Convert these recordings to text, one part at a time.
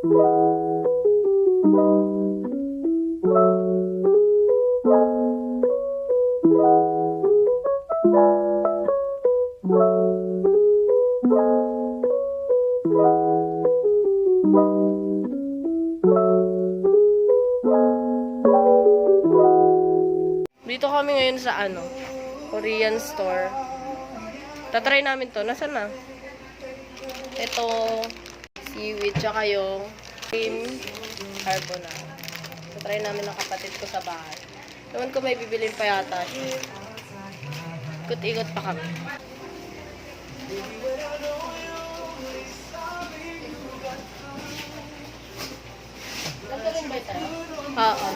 Dito kami ngayon sa Korean store. Tatry namin to. Nasaan na? Ito, seaweed, tsaka yung cream carbonara. Tatry namin ng kapatid ko sa bahay. Naman ko may bibilin pa yata siya. Ikot-ikot pa kami. Nagkaroon ba ito? Oo.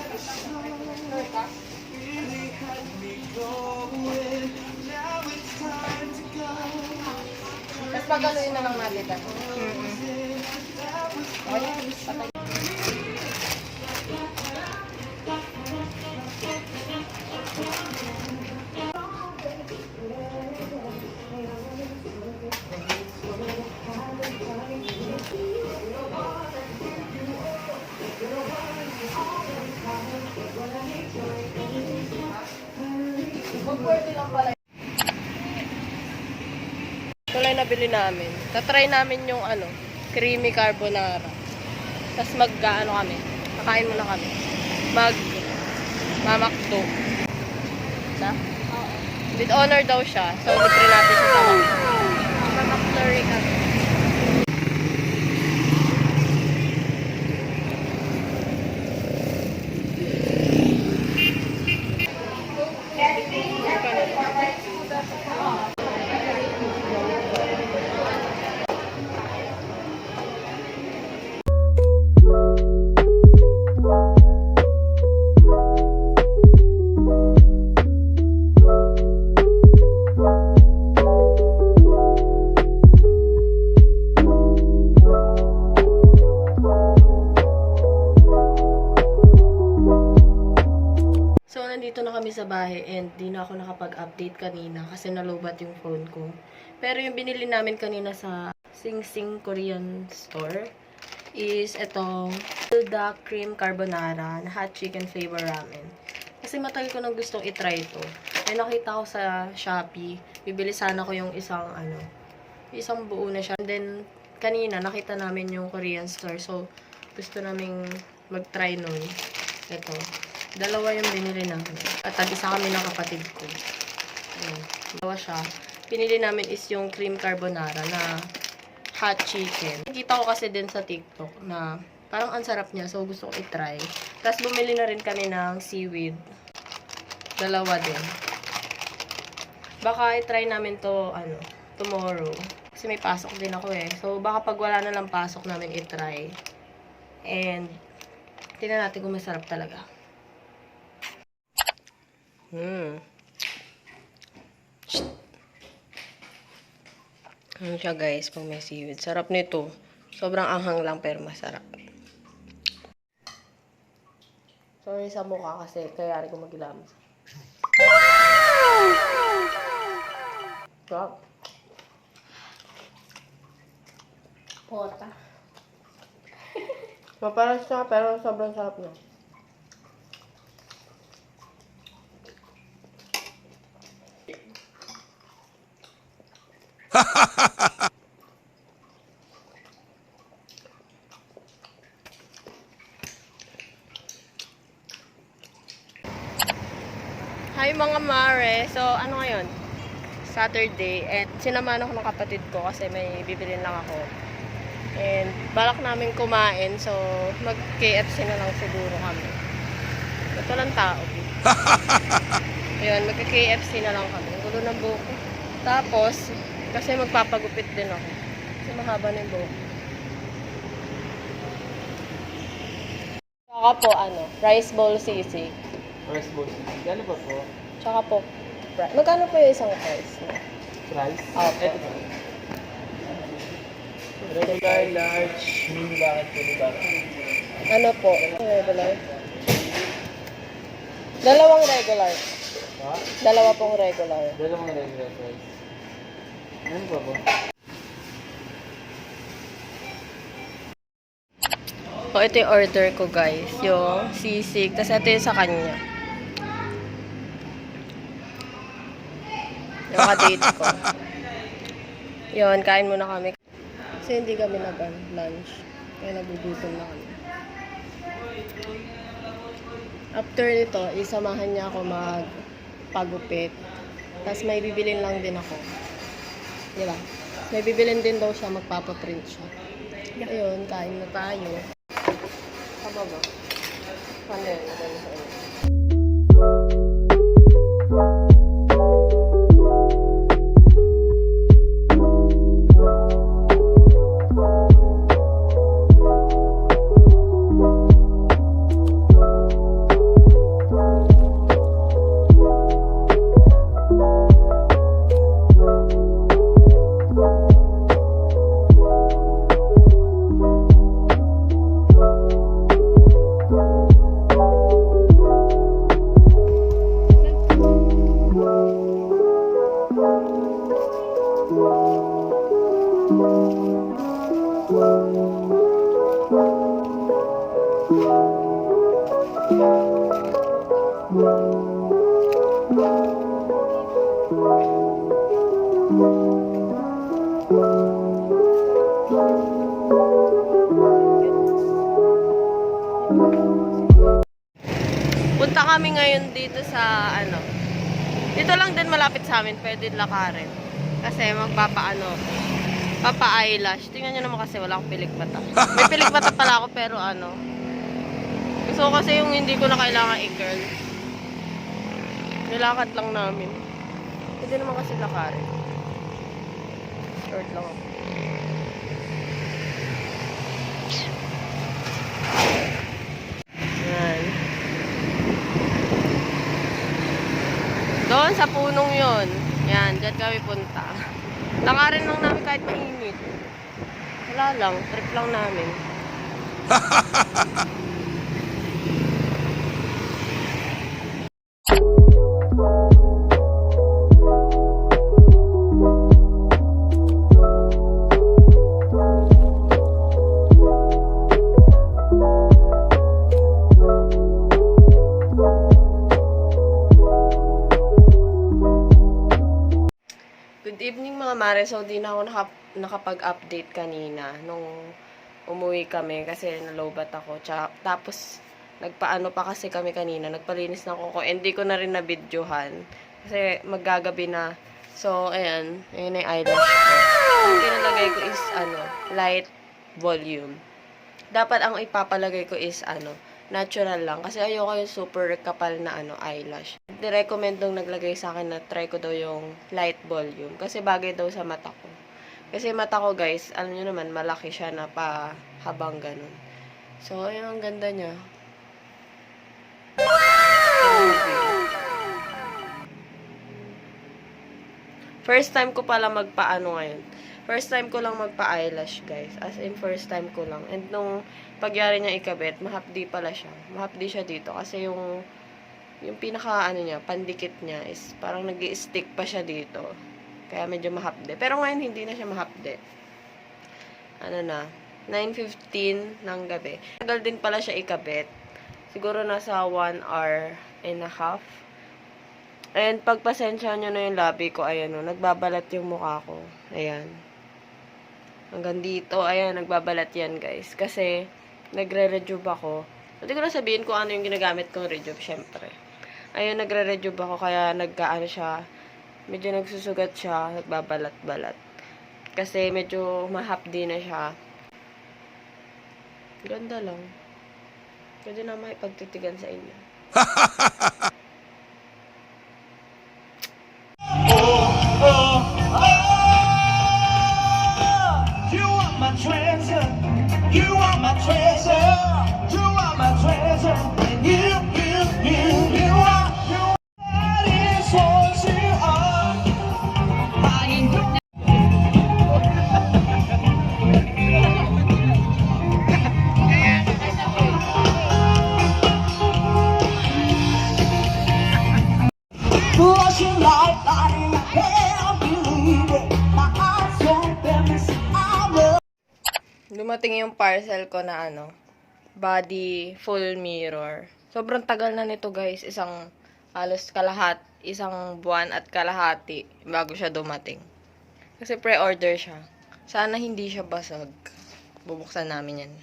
Tapos pagaluin na lang natin ito. Okay, ito lang nabili namin. Tatry namin yung creamy carbonara. Tapos kami. Kakain muna kami. Mamakdo. Sa? With honor daw siya. So, libre natin siya sa mamakdory kami. Nandito na kami sa bahay and di na ako nakapag-update kanina kasi nalobat yung phone ko. Pero yung binili namin kanina sa Sing Sing Korean store is itong Hilda Cream Carbonara na hot chicken flavor ramen. Kasi matagal ko nang gustong itry ito. Ay nakita ko sa Shopee, bibili sana ko yung isang buo na siya. And then kanina nakita namin yung Korean store, so gusto naming mag-try nun. Ito. Dalawa yung binili namin. At tag-isa kami ng kapatid ko. Ayan. Dalawa siya. Pinili namin is yung cream carbonara na hot chicken. Nakita ko kasi din sa TikTok na parang ang sarap niya. So, gusto ko itry. Tapos, bumili na rin kami ng seaweed. Dalawa din. Baka itry namin to, tomorrow. Kasi may pasok din ako eh. So, baka pag wala na lang pasok namin itry. And, tingnan natin kung masarap talaga. Ano siya guys, pag may seaweed. Sarap nito. Sobrang anghang lang pero masarap. Sorry sa mukha kasi kayari ko magilamos. Sarap. Pota. Maparas siya pero sobrang sarap niya. Hi mga mare! So, ngayon? Saturday. And sinamahan ako ng kapatid ko kasi may bibilin lang ako. And balak namin kumain. So, mag-KFC na lang siguro kami. Ito lang tao. Ayun, mag-KFC na lang kami. Ang gulo ng buko. Tapos, kasi magpapagupit din ako. Kasi mahaba na yung buhok. Tsaka po, rice bowl sisig. Rice bowl sisig. Gano pa po? Tsaka po, magkano po yung isang price? Price? Opo. Ito po. Regular, large, mini bakit po, diba? Ano po? Regular? Dalawang regular. Ha? Dalawa pong regular. Dalawang regular price. Ano pa po? O, ito yung order ko, guys. Yung sisig. Tapos ito yung sa kanya. Yung ka-date ko. Yun, kain muna kami. Kasi hindi kami nag-lunch. Kaya nagugutom na kami. After nito, isamahan niya ako magpagupit. Tapos may bibilin lang din ako. Diba? May bibilin din daw siya, magpapaprint siya. Ayun, kain na tayo. Tama ba? Ano yun? Ano sa inyo? Punta kami ngayon dito sa dito lang din malapit sa amin, pwede lakarin. Kasi papa-eyelash. Tingnan nyo naman kasi wala akong pilikmata. May pilikmata pala ako pero gusto ko kasi yung hindi ko na kailangan i-curl. Nilakad lang namin. Hindi naman kasi lakarin. Short lang ako. Yan. Doon sa punong yon. Yan, dyan kami punta. Lakarin lang namin kahit mainit. Wala lang, trip lang namin. Good evening mga mare. So, di na ako nakapag-update kanina nung umuwi kami kasi nalobat ako. Tapos, nagpaano pa kasi kami kanina. Nagpalinis ng kuko. Hindi ko na rin na-videohan kasi maggagabi na. So, ayan. Ayan yung eyelash ko. Ang pinalagay ko is, light volume. Dapat ang ipapalagay ko is, natural lang. Kasi ayoko yung super kapal na eyelash. Ni-recommend nung naglagay sa akin na try ko daw yung light volume. Kasi bagay daw sa mata ko. Kasi mata ko guys, alam nyo naman, malaki siya na habang ganun. So, ayun, ang ganda niya. First time ko pala ngayon. First time ko lang magpa-eyelash, guys. As in, first time ko lang. And nung pagyari niya ikabit, mahapdi pala siya. Mahapdi siya dito. Kasi yung pinaka, niya, pandikit niya is parang nag-i-stick pa siya dito. Kaya medyo mahapdi. Pero ngayon, hindi na siya mahapdi. 9:15 ng gabi. Tagal din pala siya ikabit. Siguro nasa 1 hour and a half. And pagpasensya nyo na yung labi ko, ayan o, nagbabalat yung mukha ko. Ayan. Hanggang dito, ayan, nagbabalat yan, guys. Kasi, nagre-rejuve ako. Hindi ko na sabihin kung ano yung ginagamit kong rejuve, syempre. Ayun, nagre-rejuve ako, kaya siya, medyo nagsusugat siya, nagbabalat-balat. Kasi, medyo mahapdi na siya. Ganda lang. Pwede na maipagtitigan sa inyo. You are my treasure. You are my treasure. You are my treasure. And you are. That is what you are. Flashing light, lighting my can't believe it. My eyes open, I love. Dumating yung parcel ko na body full mirror. Sobrang tagal na nito guys, isang buwan at kalahati bago siya dumating. Kasi pre-order siya. Sana hindi siya basag. Bubuksan namin yan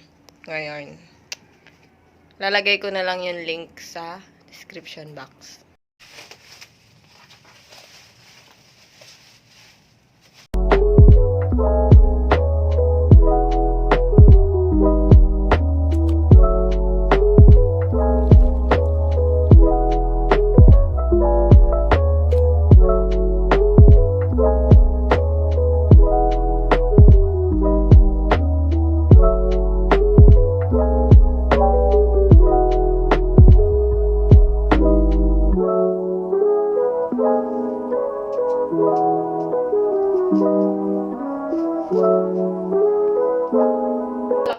ngayon. Lalagay ko na lang yung link sa description box.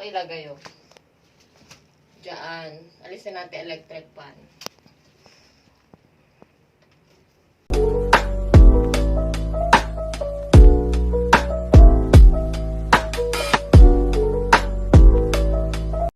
Ilagay yun. Diyan. Alisin natin electric fan.